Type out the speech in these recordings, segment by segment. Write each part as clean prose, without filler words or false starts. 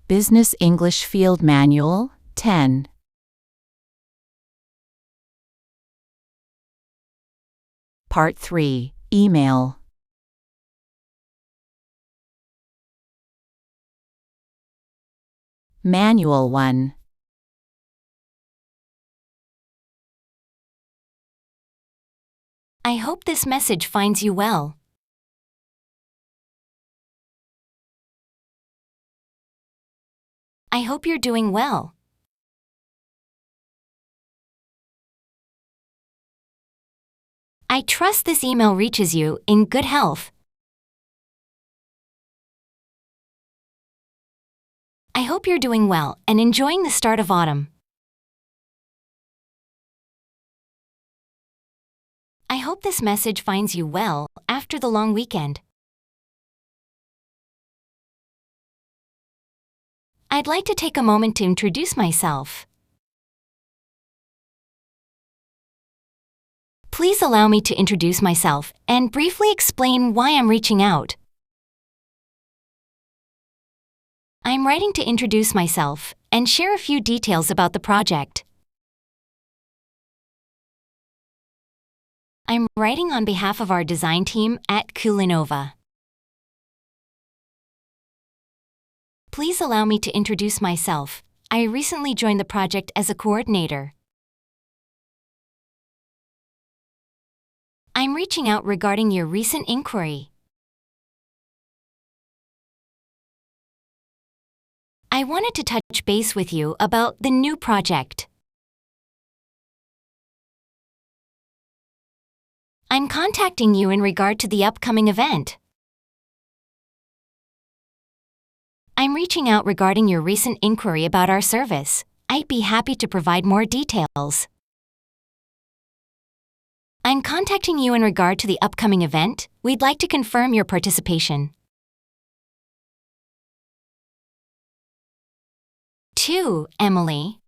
Business English Field Manual, 10. Part 3, Email. Manual 1. I hope this message finds you well. I hope you're doing well. I trust this email reaches you in good health. I hope you're doing well and enjoying the start of autumn. I hope this message finds you well after the long weekend. I'd like to take a moment to introduce myself. Please allow me to introduce myself and briefly explain why I'm reaching out. I'm writing to introduce myself and share a few details about the project. I'm writing on behalf of our design team at Kulinova. Please allow me to introduce myself. I recently joined the project as a coordinator. I'm reaching out regarding your recent inquiry. I wanted to touch base with you about the new project. I'm contacting you in regard to the upcoming event. I'm reaching out regarding your recent inquiry about our service. I'd be happy to provide more details. I'm contacting you in regard to the upcoming event. We'd like to confirm your participation. 2. Emily.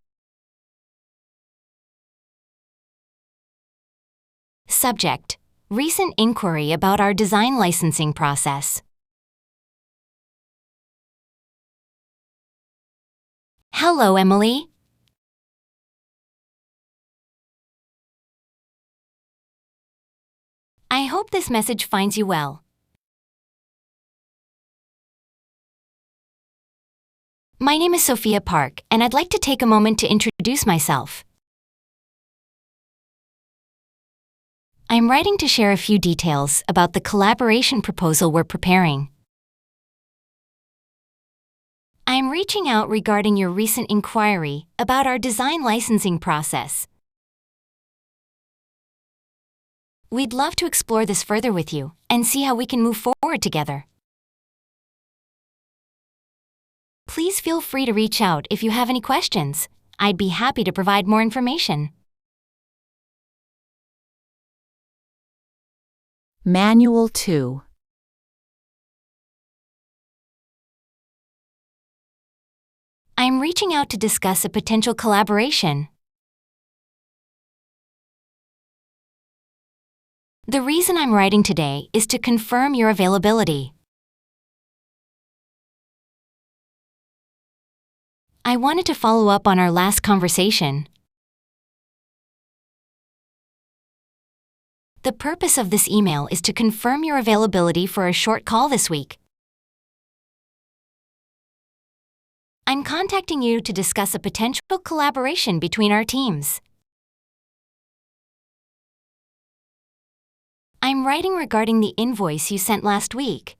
Subject: Recent inquiry about our design licensing process. Hello, Emily. I hope this message finds you well. My name is Sophia Park, and I'd like to take a moment to introduce myself. I'm writing to share a few details about the collaboration proposal we're preparing. I'm reaching out regarding your recent inquiry about our design licensing process. We'd love to explore this further with you and see how we can move forward together. Please feel free to reach out if you have any questions. I'd be happy to provide more information. Manual 2. I'm reaching out to discuss a potential collaboration. The reason I'm writing today is to confirm your availability. I wanted to follow up on our last conversation. The purpose of this email is to confirm your availability for a short call this week. I'm contacting you to discuss a potential collaboration between our teams. I'm writing regarding the invoice you sent last week.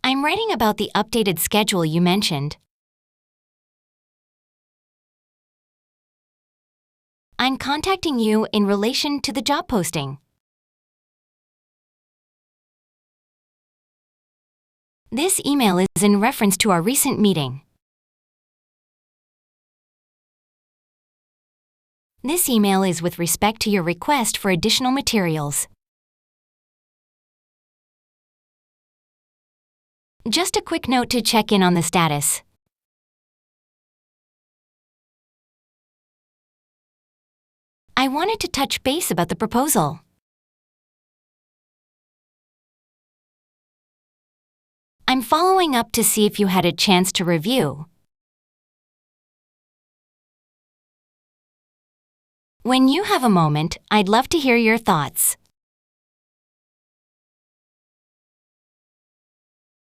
I'm writing about the updated schedule you mentioned. I'm contacting you in relation to the job posting. This email is in reference to our recent meeting. This email is with respect to your request for additional materials. Just a quick note to check in on the status. I wanted to touch base about the proposal. I'm following up to see if you had a chance to review. When you have a moment, I'd love to hear your thoughts.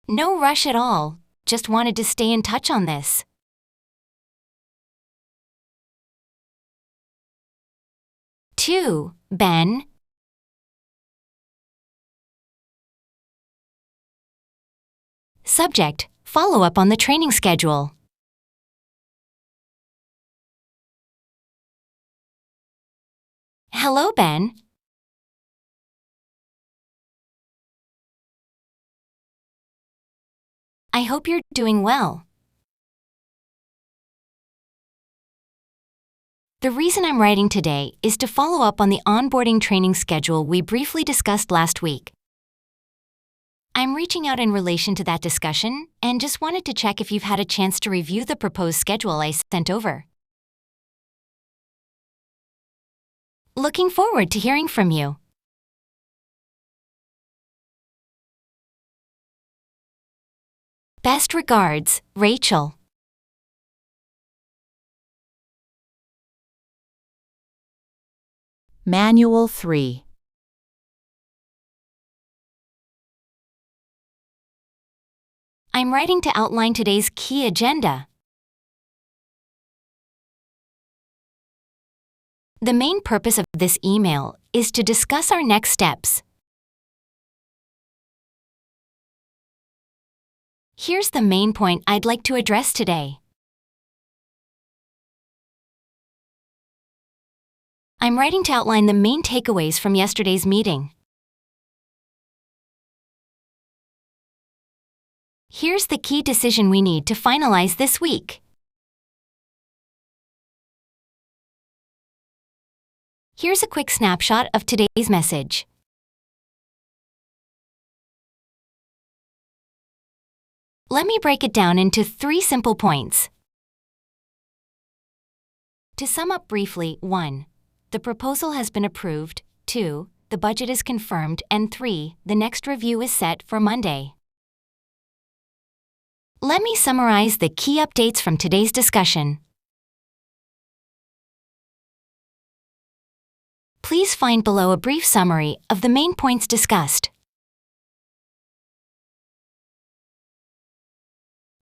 No rush at all. Just wanted to stay in touch on this. To Ben. Subject: follow up on the training schedule. Hello, Ben. I hope you're doing well. The reason I'm writing today is to follow up on the onboarding training schedule we briefly discussed last week. I'm reaching out in relation to that discussion and just wanted to check if you've had a chance to review the proposed schedule I sent over. Looking forward to hearing from you. Best regards, Rachel. Manual 3. I'm writing to outline today's key agenda. The main purpose of this email is to discuss our next steps. Here's the main point I'd like to address today. I'm writing to outline the main takeaways from yesterday's meeting. Here's the key decision we need to finalize this week. Here's a quick snapshot of today's message. Let me break it down into 3 simple points. To sum up briefly, 1. The proposal has been approved. 2. The budget is confirmed. And 3. The next review is set for Monday. Let me summarize the key updates from today's discussion. Please find below a brief summary of the main points discussed.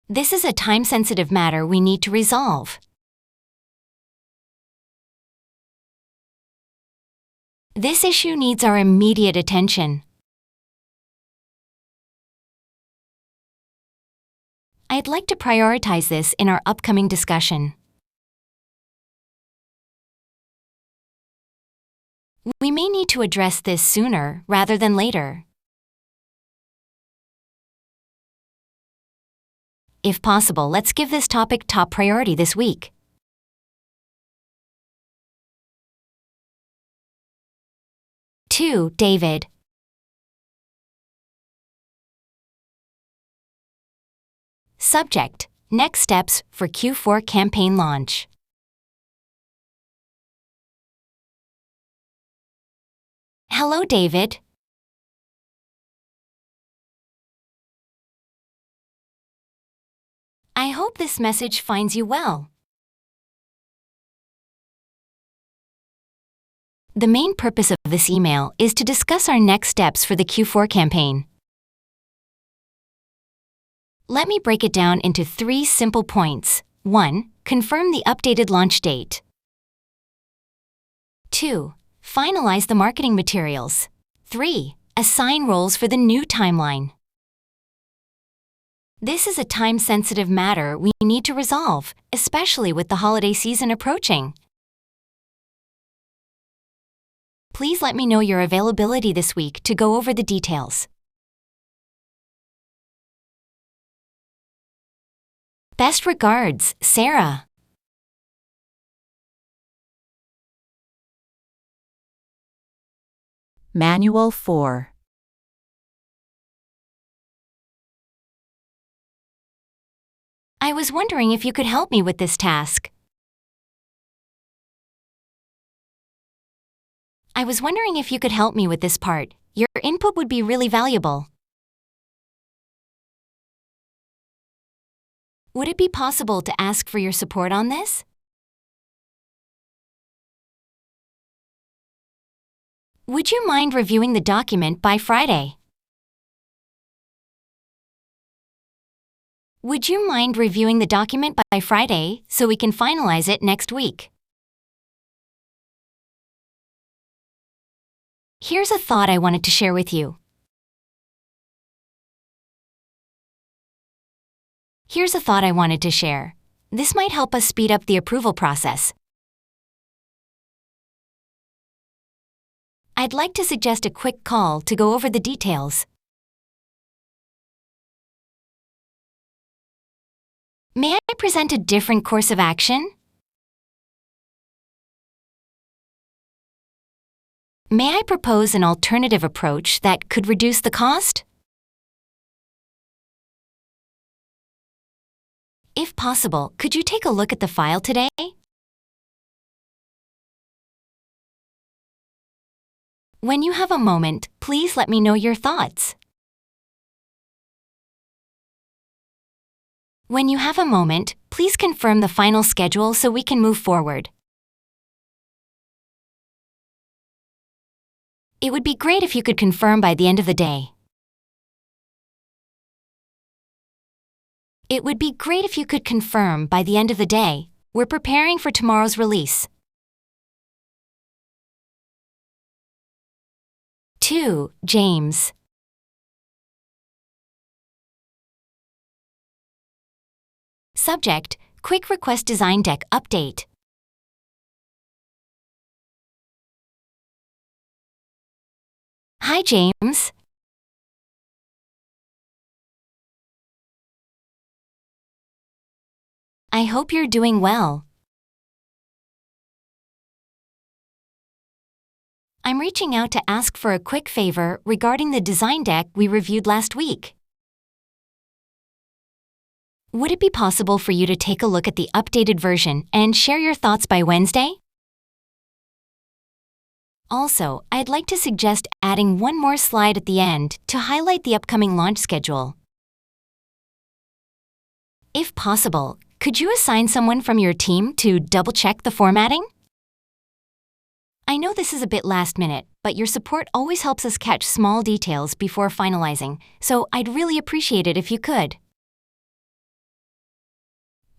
This is a time-sensitive matter we need to resolve. This issue needs our immediate attention. I'd like to prioritize this in our upcoming discussion. We may need to address this sooner rather than later. If possible, let's give this topic top priority this week. To David. Subject: next steps for Q4 campaign launch. Hello, David. I hope this message finds you well. The main purpose of this email is to discuss our next steps for the Q4 campaign. Let me break it down into 3 simple points. 1. Confirm the updated launch date. 2. Finalize the marketing materials. 3. Assign roles for the new timeline. This is a time-sensitive matter we need to resolve, especially with the holiday season approaching. Please let me know your availability this week to go over the details. Best regards, Sarah. Manual 4. I was wondering if you could help me with this task. Your input would be really valuable. Would it be possible to ask for your support on this? Would you mind reviewing the document by Friday? Would you mind reviewing the document by Friday so we can finalize it next week? Here's a thought I wanted to share with you. Here's a thought I wanted to share. This might help us speed up the approval process. I'd like to suggest a quick call to go over the details. May I present a different course of action? May I propose an alternative approach that could reduce the cost? If possible, could you take a look at the file today? When you have a moment, please let me know your thoughts. When you have a moment, please confirm the final schedule so we can move forward. It would be great if you could confirm by the end of the day. It would be great if you could confirm by the end of the day. We're preparing for tomorrow's release. 2. James. Subject: Quick Request Design Deck Update. Hi, James. I hope you're doing well. I'm reaching out to ask for a quick favor regarding the design deck we reviewed last week. Would it be possible for you to take a look at the updated version and share your thoughts by Wednesday? Also, I'd like to suggest adding one more slide at the end to highlight the upcoming launch schedule. If possible, could you assign someone from your team to double-check the formatting? I know this is a bit last minute, but your support always helps us catch small details before finalizing, so I'd really appreciate it if you could.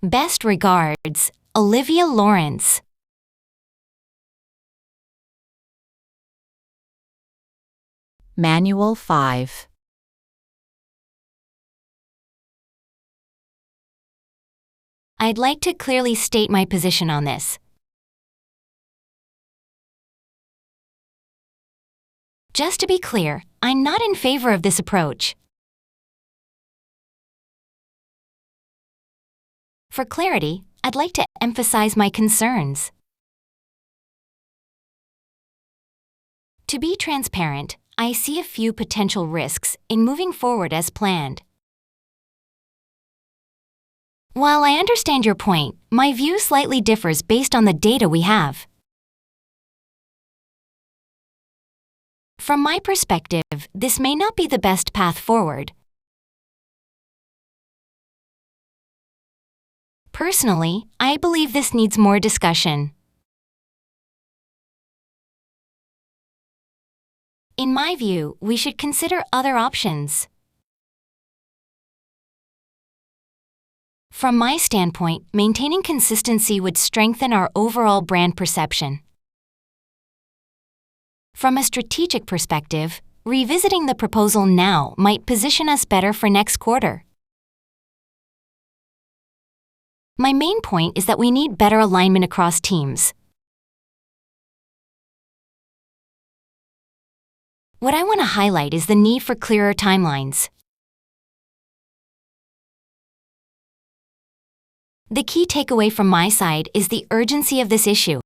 Best regards, Olivia Lawrence. Manual 5. I'd like to clearly state my position on this. Just to be clear, I'm not in favor of this approach. For clarity, I'd like to emphasize my concerns. To be transparent, I see a few potential risks in moving forward as planned. While I understand your point, my view slightly differs based on the data we have. From my perspective, this may not be the best path forward. Personally, I believe this needs more discussion. In my view, we should consider other options. From my standpoint, maintaining consistency would strengthen our overall brand perception. From a strategic perspective, revisiting the proposal now might position us better for next quarter. My main point is that we need better alignment across teams. What I want to highlight is the need for clearer timelines. The key takeaway from my side is the urgency of this issue.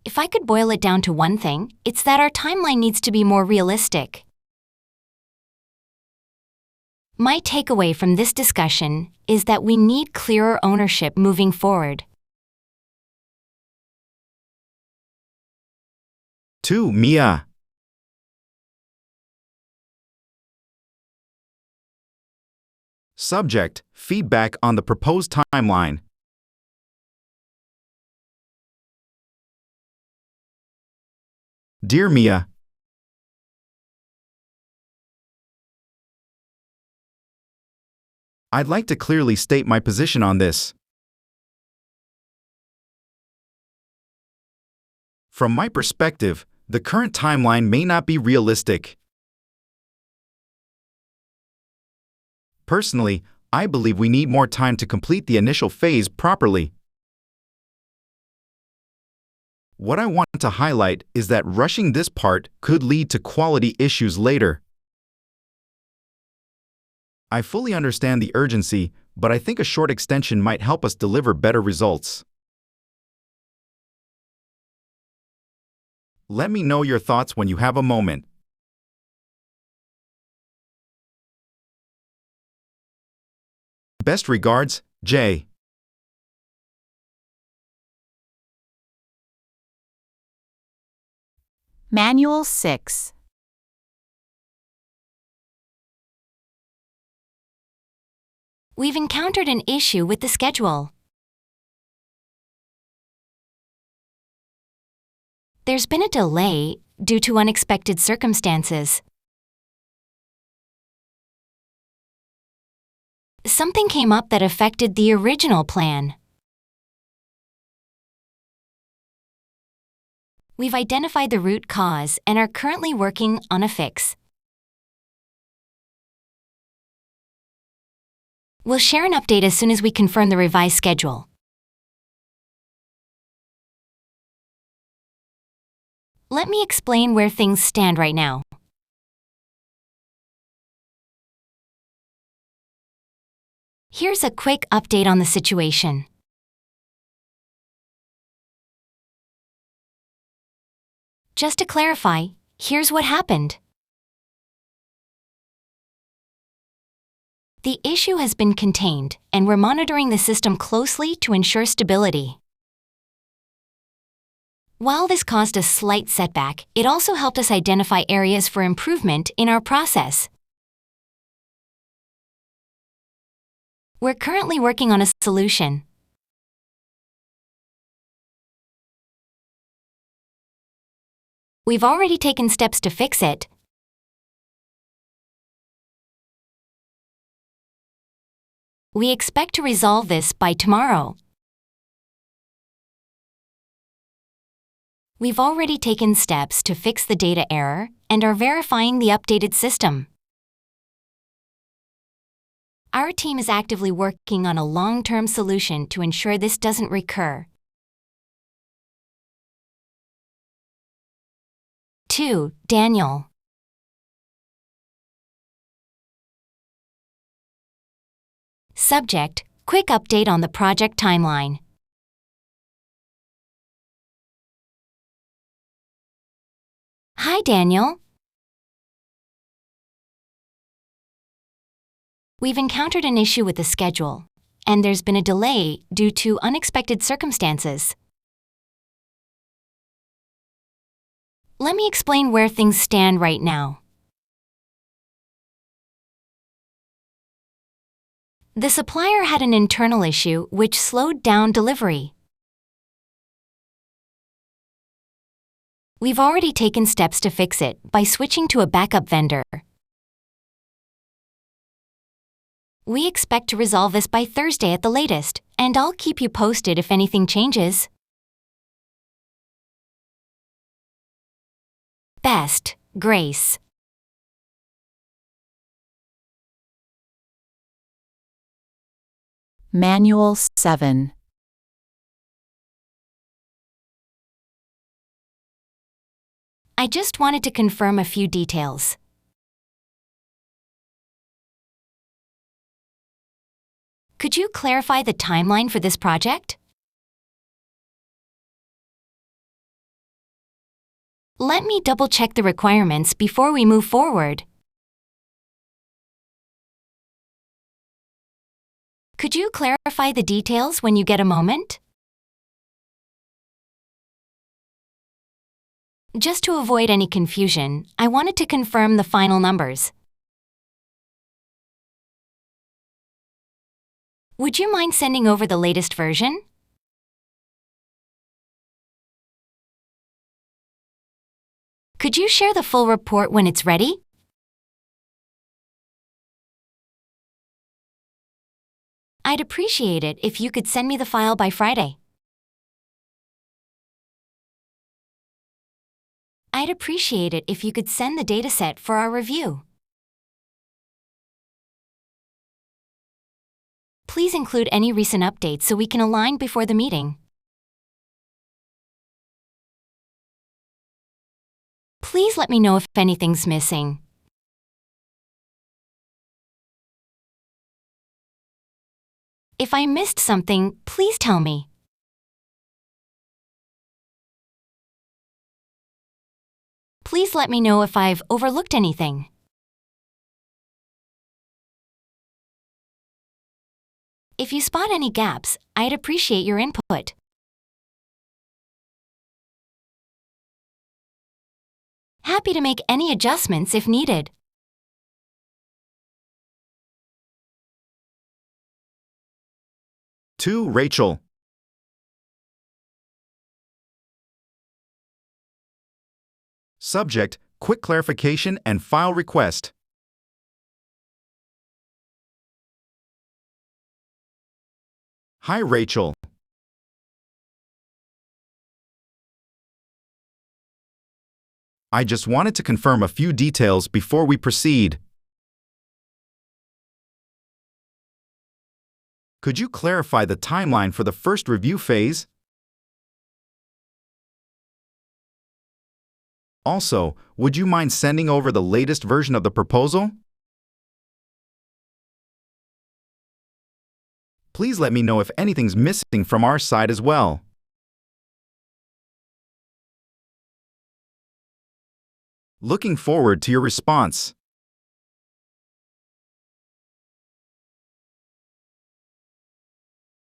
If I could boil it down to one thing, it's that our timeline needs to be more realistic. My takeaway from this discussion is that we need clearer ownership moving forward. 2. Mia. Subject, feedback on the proposed timeline. Dear Mia, I'd like to clearly state my position on this. From my perspective, the current timeline may not be realistic. Personally, I believe we need more time to complete the initial phase properly. What I want to highlight is that rushing this part could lead to quality issues later. I fully understand the urgency, but I think a short extension might help us deliver better results. Let me know your thoughts when you have a moment. Best regards, Jay. Manual 6. We've encountered an issue with the schedule. There's been a delay due to unexpected circumstances. Something came up that affected the original plan. We've identified the root cause and are currently working on a fix. We'll share an update as soon as we confirm the revised schedule. Let me explain where things stand right now. Here's a quick update on the situation. Just to clarify, here's what happened. The issue has been contained, and we're monitoring the system closely to ensure stability. While this caused a slight setback, it also helped us identify areas for improvement in our process. We're currently working on a solution. We've already taken steps to fix it. We expect to resolve this by tomorrow. We've already taken steps to fix the data error and are verifying the updated system. Our team is actively working on a long-term solution to ensure this doesn't recur. 2. Daniel. Subject: quick update on the project timeline. Hi, Daniel. We've encountered an issue with the schedule, and there's been a delay due to unexpected circumstances. Let me explain where things stand right now. The supplier had an internal issue which slowed down delivery. We've already taken steps to fix it by switching to a backup vendor. We expect to resolve this by Thursday at the latest, and I'll keep you posted if anything changes. Best, Grace. Manual 7. I just wanted to confirm a few details. Could you clarify the timeline for this project? Let me double-check the requirements before we move forward. Could you clarify the details when you get a moment? Just to avoid any confusion, I wanted to confirm the final numbers. Would you mind sending over the latest version? Could you share the full report when it's ready? I'd appreciate it if you could send me the file by Friday. I'd appreciate it if you could send the dataset for our review. Please include any recent updates so we can align before the meeting. Please let me know if anything's missing. If I missed something, please tell me. Please let me know if I've overlooked anything. If you spot any gaps, I'd appreciate your input. Happy to make any adjustments if needed. To Rachel. Subject, quick clarification and file request. Hi, Rachel. I just wanted to confirm a few details before we proceed. Could you clarify the timeline for the first review phase? Also, would you mind sending over the latest version of the proposal? Please let me know if anything's missing from our side as well. Looking forward to your response.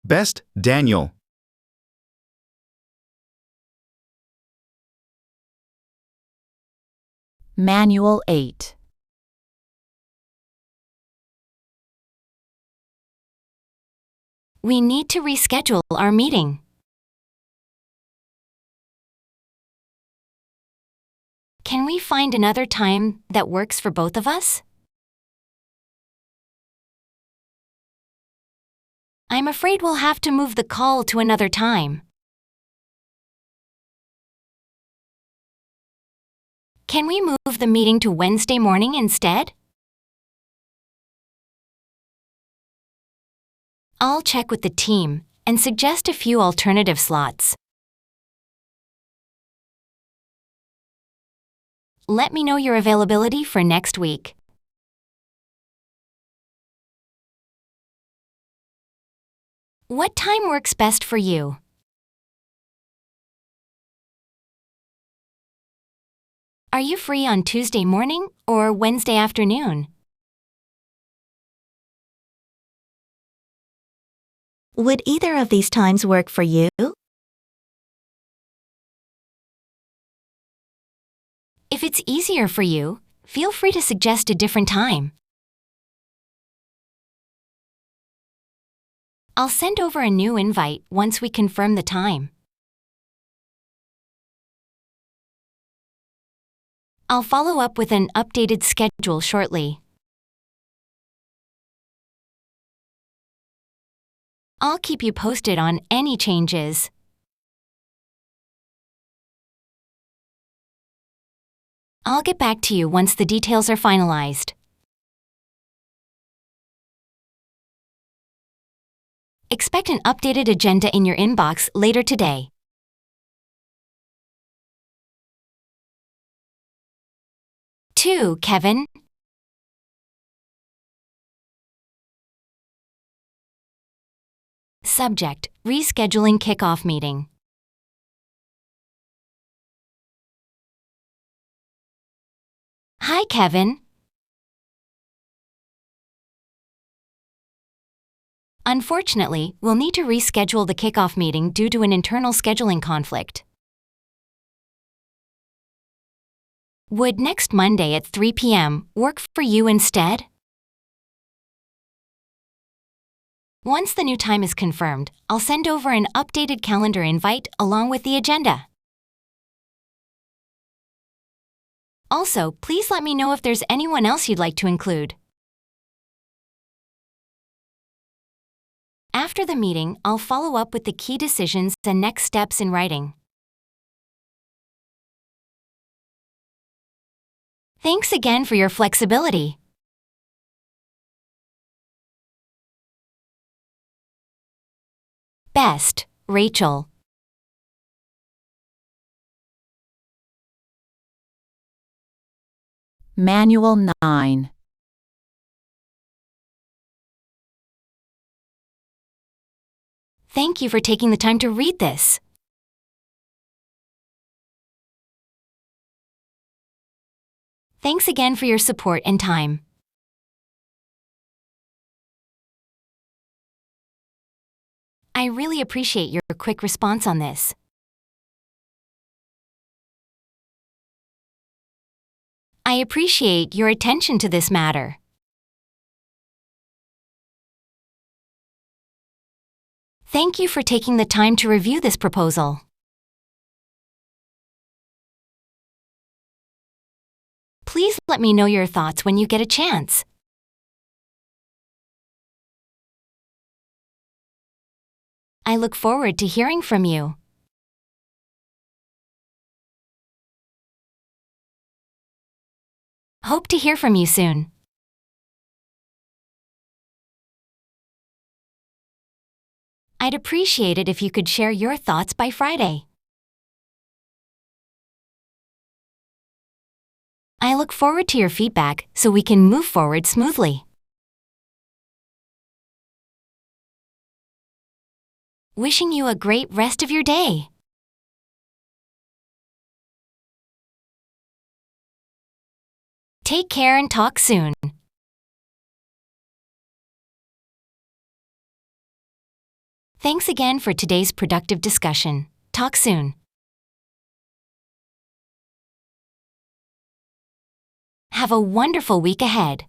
Best, Daniel. Manual 8. We need to reschedule our meeting. Can we find another time that works for both of us? I'm afraid we'll have to move the call to another time. Can we move the meeting to Wednesday morning instead? I'll check with the team and suggest a few alternative slots. Let me know your availability for next week. What time works best for you? Are you free on Tuesday morning or Wednesday afternoon? Would either of these times work for you? If it's easier for you, feel free to suggest a different time. I'll send over a new invite once we confirm the time. I'll follow up with an updated schedule shortly. I'll keep you posted on any changes. I'll get back to you once the details are finalized. Expect an updated agenda in your inbox later today. To Kevin. Subject, rescheduling kickoff meeting. Hi, Kevin. Unfortunately, we'll need to reschedule the kickoff meeting due to an internal scheduling conflict. Would next Monday at 3 p.m. work for you instead? Once the new time is confirmed, I'll send over an updated calendar invite along with the agenda. Also, please let me know if there's anyone else you'd like to include. After the meeting, I'll follow up with the key decisions and next steps in writing. Thanks again for your flexibility. Best, Rachel. Manual 9. Thank you for taking the time to read this. Thanks again for your support and time. I really appreciate your quick response on this. I appreciate your attention to this matter. Thank you for taking the time to review this proposal. Please let me know your thoughts when you get a chance. I look forward to hearing from you. Hope to hear from you soon. I'd appreciate it if you could share your thoughts by Friday. I look forward to your feedback so we can move forward smoothly. Wishing you a great rest of your day. Take care and talk soon. Thanks again for today's productive discussion. Talk soon. Have a wonderful week ahead.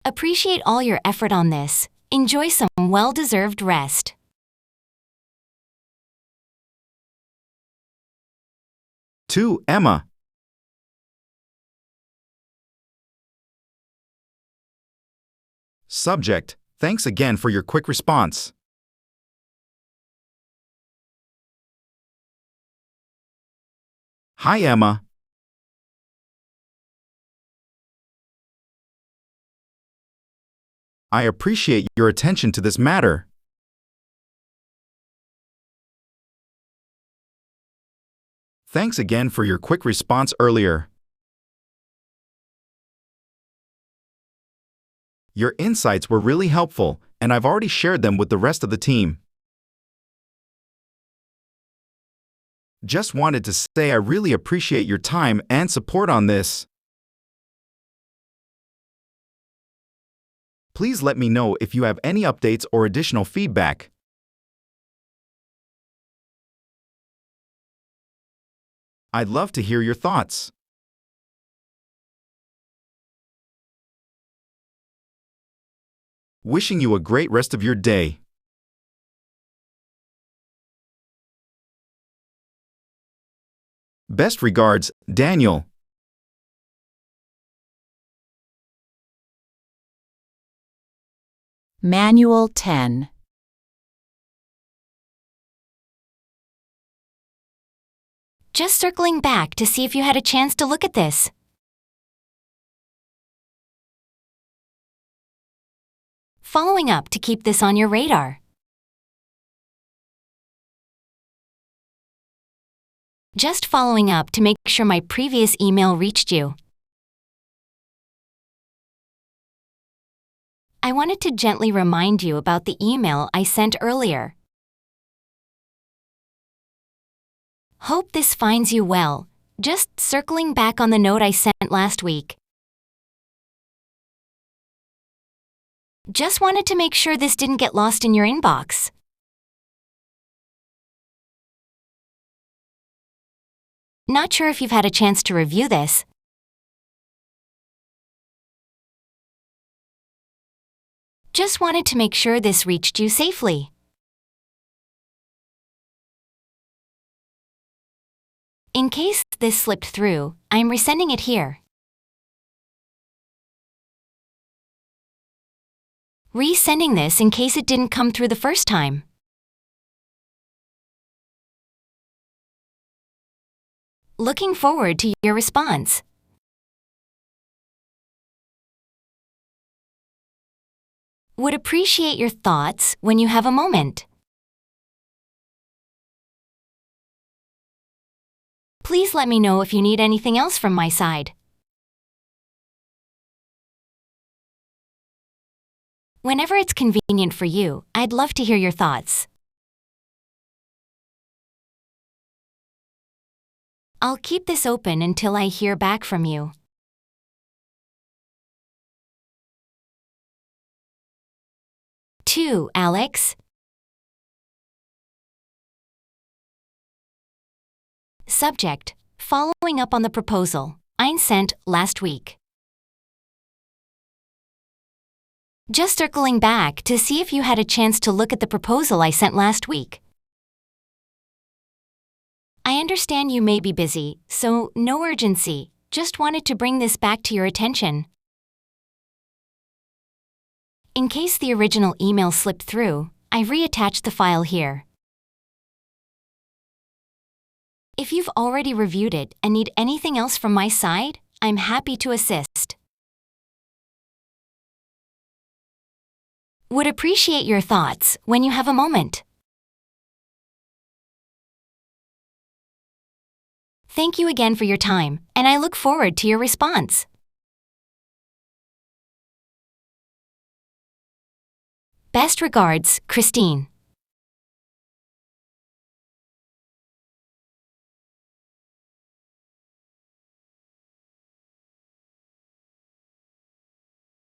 Appreciate all your effort on this. Enjoy some well-deserved rest. To Emma. Subject: Thanks again for your quick response. Hi, Emma. I appreciate your attention to this matter. Thanks again for your quick response earlier. Your insights were really helpful, and I've already shared them with the rest of the team. Just wanted to say I really appreciate your time and support on this. Please let me know if you have any updates or additional feedback. I'd love to hear your thoughts. Wishing you a great rest of your day. Best regards, Daniel. Manual 10. Just circling back to see if you had a chance to look at this. Following up to keep this on your radar. Just following up to make sure my previous email reached you. I wanted to gently remind you about the email I sent earlier. Hope this finds you well. Just circling back on the note I sent last week. Just wanted to make sure this didn't get lost in your inbox. Not sure if you've had a chance to review this. Just wanted to make sure this reached you safely. In case this slipped through, I'm resending it here. Resending this in case it didn't come through the first time. Looking forward to your response. Would appreciate your thoughts when you have a moment. Please let me know if you need anything else from my side. Whenever it's convenient for you, I'd love to hear your thoughts. I'll keep this open until I hear back from you. To Alex. Subject: Following up on the proposal I sent last week. Just circling back to see if you had a chance to look at the proposal I sent last week. I understand you may be busy, so no urgency. Just wanted to bring this back to your attention. In case the original email slipped through, I reattached the file here. If you've already reviewed it and need anything else from my side, I'm happy to assist. Would appreciate your thoughts when you have a moment. Thank you again for your time, and I look forward to your response. Best regards, Christine.